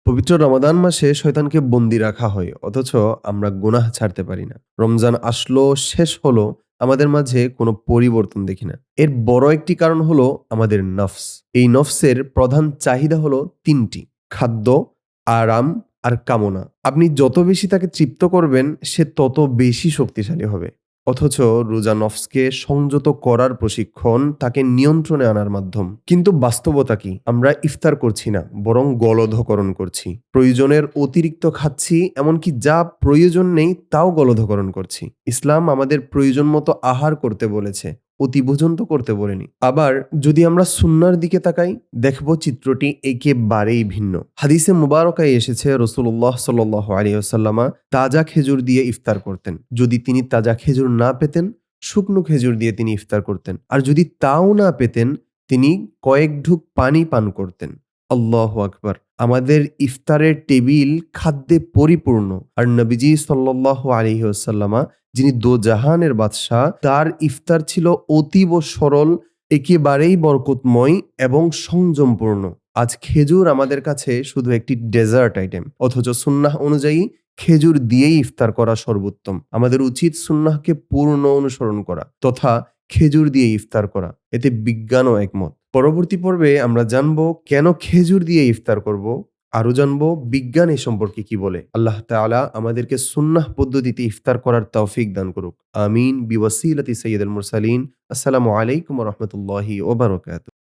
পবিত্র রমাদান মাসে শয়তানকে বন্দি রাখা হয়, অথচ আমরা গুনাহ ছাড়তে পারি না। রমজান আসলো, শেষ হলো, আমাদের মাঝে কোনো পরিবর্তন দেখি না। এর বড় একটি কারণ হলো আমাদের নফস। এই নফসের প্রধান চাহিদা হলো তিনটি: খাদ্য, আরাম আর কামনা। আপনি যত বেশি তাকে তৃপ্ত করবেন, সে তত বেশি শক্তিশালী হবে। অথচ রোজা নফসকে সংযত করার প্রশিক্ষণ, তাকে নিয়ন্ত্রণে আনার মাধ্যম। কিন্তু বাস্তবতা কি? আমরা ইফতার করছি না, বরং গলধকরণ করছি। প্রয়োজনের অতিরিক্ত খাচ্ছি, এমনকি যা প্রয়োজন নেই তাও গলধকরণ করছি। ইসলাম আমাদের প্রয়োজন মতো আহার করতে বলেছে, অতিভোজন তো করতে বলেনি। আবার যদি আমরা সুন্নাহর দিকে তাকাই, দেখব চিত্রটি একেবারেই ভিন্ন। হাদিসে মুবারকায় এসেছে, রাসূলুল্লাহ সাল্লাল্লাহু আলাইহি ওয়াসাল্লাম তাজা খেজুর দিয়ে ইফতার করতেন। যদি তিনি তাজা খেজুর না পেতেন, শুকনো খেজুর দিয়ে তিনি ইফতার করতেন। আর যদি তাও না পেতেন, তিনি কয়েক ঢুক পানি পান করতেন। আল্লাহু আকবার! আমাদের ইফতারের টেবিল খাদ্যে পরিপূর্ণ। আর নবীজি সাল্লাল্লাহু আলাইহি ওয়াসাল্লাম, যিনি দোজাহানের বাদশাহ, তার ইফতার ছিল অতীব সরল, একেবারেই বরকতময় এবং সংযমপূর্ণ। আজ খেজুর আমাদের কাছে শুধু একটি ডেজার্ট আইটেম, অথচ সুন্নাহ অনুযায়ী খেজুর দিয়েই ইফতার করা সর্বোত্তম। আমাদের উচিত সুন্নাহকে পূর্ণ অনুসরণ করা তথা খেজুর দিয়ে ইফতার করা। এতে বিজ্ঞানও একমত। পরবর্তী পর্বে আমরা জানব কেন খেজুর দিয়ে ইফতার করব, আরো জানব বিজ্ঞান এ সম্পর্কে কি বলে। আল্লাহ তাআলা আমাদেরকে সুন্নাহ পদ্ধতিতে ইফতার করার তৌফিক দান করুক। আমিন। বিওয়াসিলাতি সাইয়্যিদুল মুরসালিন। আসসালামু আলাইকুম ওয়া রাহমাতুল্লাহি ওয়া বারাকাতুহু।